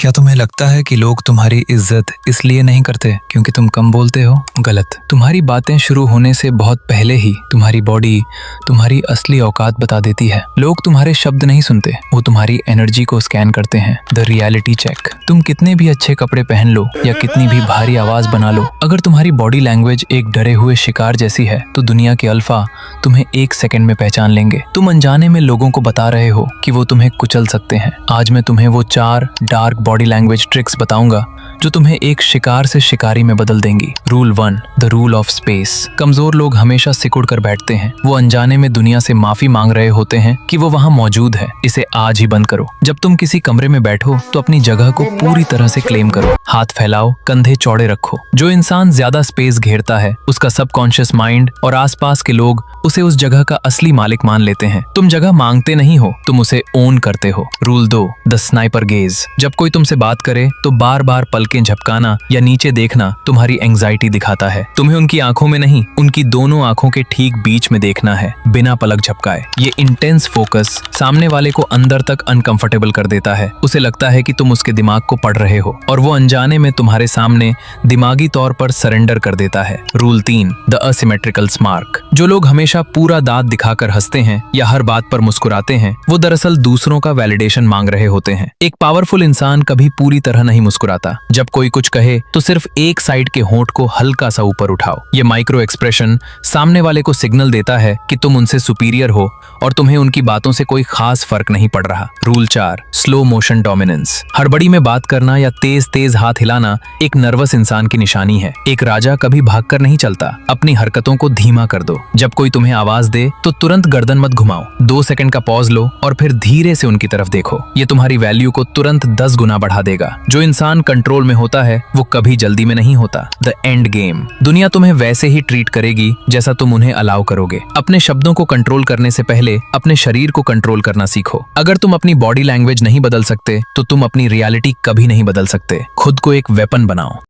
क्या तुम्हें लगता है कि लोग तुम्हारी इज्जत इसलिए नहीं करते क्योंकि तुम कम बोलते हो? गलत। तुम्हारी बातें शुरू होने से बहुत पहले ही तुम्हारी बॉडी तुम्हारी असली औकात बता देती है। लोग तुम्हारे शब्द नहीं सुनते, वो तुम्हारी एनर्जी को स्कैन करते हैं। The reality check. तुम कितने भी अच्छे कपड़े पहन लो या कितनी भी भारी आवाज बना लो, अगर तुम्हारी बॉडी लैंग्वेज एक डरे हुए शिकार जैसी है तो दुनिया के अल्फा तुम्हें 1 सेकंड में पहचान लेंगे। तुम अनजाने में लोगों को बता रहे हो कि वो तुम्हें कुचल सकते हैं। आज मैं तुम्हें वो 4 डार्क बॉडी लैंग्वेज ट्रिक्स बताऊंगा जो तुम्हें एक शिकार से शिकारी में बदल देंगी। Rule 1, the rule of space. कमजोर लोग हमेशा सिकुड़ कर बैठते हैं। वो अनजाने में दुनिया से माफी मांग रहे होते हैं कि वो वहां मौजूद है। इसे आज ही बंद करो। जब तुम किसी कमरे में बैठो तो अपनी जगह को पूरी तरह से क्लेम करो। हाथ फैलाओ, कंधे चौड़े रखो। जो इंसान ज्यादा स्पेस घेरता है उसका सबकॉन्शियस माइंड और आसपास के लोग उसे उस जगह का असली मालिक मान लेते हैं। तुम जगह मांगते नहीं हो, तुम उसे ओन करते हो। Rule 2, the sniper gauge. जब कोई तुमसे बात करे तो बार बार पलकें झपकाना या नीचे देखना तुम्हारी एंग्जाइटी दिखाता है। तुम्हें उनकी आंखों में नहीं, उनकी दोनों आंखों के ठीक बीच में देखना है, बिना पलक झपकाए। ये इंटेंस फोकस सामने वाले को अंदर तक अनकंफर्टेबल कर देता है। उसे लगता है कि तुम उसके दिमाग को पढ़ रहे हो और वो अनजाने में तुम्हारे सामने दिमागी तौर पर सरेंडर कर देता है। Rule 3, the asymmetrical smirk. जो लोग हमेशा पूरा दांत दिखाकर हंसते हैं या हर बात पर मुस्कुराते हैं, वो दरअसल दूसरों का वैलिडेशन मांग रहे होते हैं। एक पावरफुल इंसान कभी पूरी तरह नहीं मुस्कुराता। जब कोई कुछ कहे तो सिर्फ एक साइड के होंठ को हल्का सा ऊपर उठाओ। ये माइक्रो एक्सप्रेशन सामने वाले को सिग्नल देता है कि तुम उनसे सुपीरियर हो और तुम्हें उनकी बातों से कोई खास फर्क नहीं पड़ रहा। Rule 4, slow motion dominance. हड़बड़ी में बात करना या तेज तेज हाथ हिलाना एक नर्वस इंसान की निशानी है। एक राजा कभी भागकर नहीं चलता। अपनी हरकतों को धीमा कर दो। जब कोई तुम्हें आवाज दे तो तुरंत गर्दन मत घुमाओ। 2 सेकंड का पॉज लो और फिर धीरे से उनकी तरफ देखो। ये तुम्हारी वैल्यू को तुरंत 10 गुना बढ़ा देगा। जो इंसान कंट्रोल में होता है वो कभी जल्दी में नहीं होता। The end game. दुनिया तुम्हें वैसे ही ट्रीट करेगी जैसा तुम उन्हें अलाउ करोगे। अपने शब्दों को कंट्रोल करने से पहले अपने शरीर को कंट्रोल करना सीखो। अगर तुम अपनी बॉडी लैंग्वेज नहीं बदल सकते तो तुम अपनी रियलिटी कभी नहीं बदल सकते। खुद को एक वेपन बनाओ।